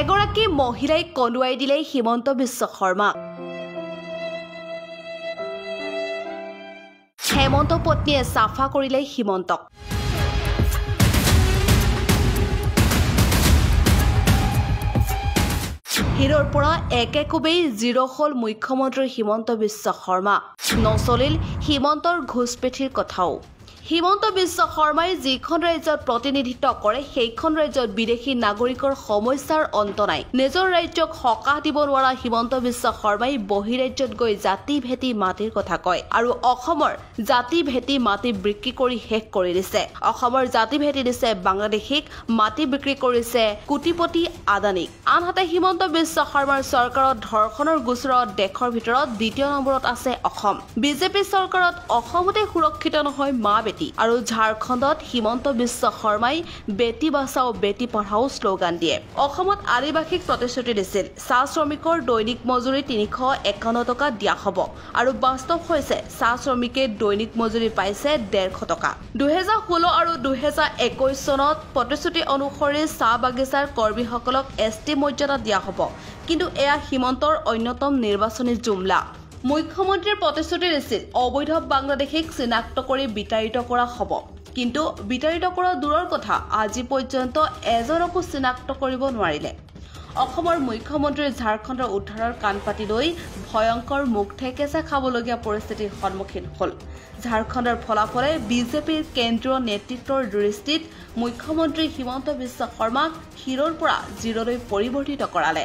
এগৰাকী মহিলাই কন্দুৱাই দিলে হিমন্ত বিশ্ব শৰ্মা। হেমন্ত পত্নীয়ে চাফা কৰিলে হিমন্তক। হিৰৰ পৰা একেকোবেই জিৰ' হ'ল মুখ্যমন্ত্ৰী হিমন্ত বিশ্ব শৰ্মা। নচলিল হিমন্তৰ ঘোষপেঠীৰ কথাও। হিমন্ত বিশ্ব শৰ্মাই যিখন ৰাজ্যত প্ৰতিনিধিত্ব কৰে সেইখন ৰাজ্যত বিদেশী নাগৰিকৰ সমস্যাৰ অন্ত নাই। নিজৰ ৰাজ্যক সকাহ দিব নোৱাৰা হিমন্ত বিশ্ব শৰ্মাই বহিৰাজ্যত গৈ জাতি ভেটি মাটিৰ কথা কয় আৰু অসমৰ জাতি ভেটি মাটি বিক্ৰী কৰি শেষ কৰি দিছে। অসমৰ জাতি ভেটি দিছে বাংলাদেশীক, মাটি বিক্ৰী কৰিছে কোটিপতি আদানীক। আনহাতে হিমন্ত বিশ্ব শৰ্মাৰ চৰকাৰত ধৰ্ষণৰ গোচৰত দেশৰ ভিতৰত দ্বিতীয় নম্বৰত আছে অসম। বিজেপি চৰকাৰত অসমতে সুৰক্ষিত নহয় মা বেটি আৰু ঝাৰখণ্ডত হিমন্ত বিশ্ব শৰ্মাই বেটি বাচাও বেটি পঢ়াও শ্লোগান দিয়ে। অসমত আদিবাসীক প্ৰতিশ্ৰুতি দিছিল চাহ শ্ৰমিকৰ দৈনিক মজুৰি ৩৫১ টকা দিয়া হ'ব আৰু বাস্তৱ হৈছে চাহ শ্ৰমিকে দৈনিক মজুৰি পাইছে ১৫০ টকা। ২০১৬ আৰু ২০২১ চনত প্ৰতিশ্ৰুতি অনুসৰি চাহ বাগিচাৰ কৰ্মীসকলক ST মৰ্যাদা দিয়া হ'ব, কিন্তু এয়া হিমন্তৰ অন্যতম নিৰ্বাচনী জুমলা। মুখ্যমন্ত্ৰীৰ প্ৰতিশ্ৰুতি দিছিল অবৈধ বাংলাদেশীক চিনাক্ত কৰি বিতাড়িত কৰা হ'ব, কিন্তু বিতাড়িত কৰা দূৰৰ কথা আজি পৰ্যন্ত এজনকো চিনাক্ত কৰিব নোৱাৰিলে। অসমৰ মুখ্যমন্ত্ৰীৰ ঝাৰখণ্ডৰ উদ্ধাৰৰ কাণ পাতি লৈ ভয়ংকৰ মুখ ঠেকেচা খাবলগীয়া পৰিস্থিতিৰ সন্মুখীন হ'ল। ঝাৰখণ্ডৰ ফলাফলে বিজেপিৰ কেন্দ্ৰীয় নেতৃত্বৰ দৃষ্টিত মুখ্যমন্ত্ৰী হিমন্ত বিশ্ব শৰ্মাক হিৰৰ পৰা জিৰ'লৈ পৰিৱৰ্তিত কৰালে।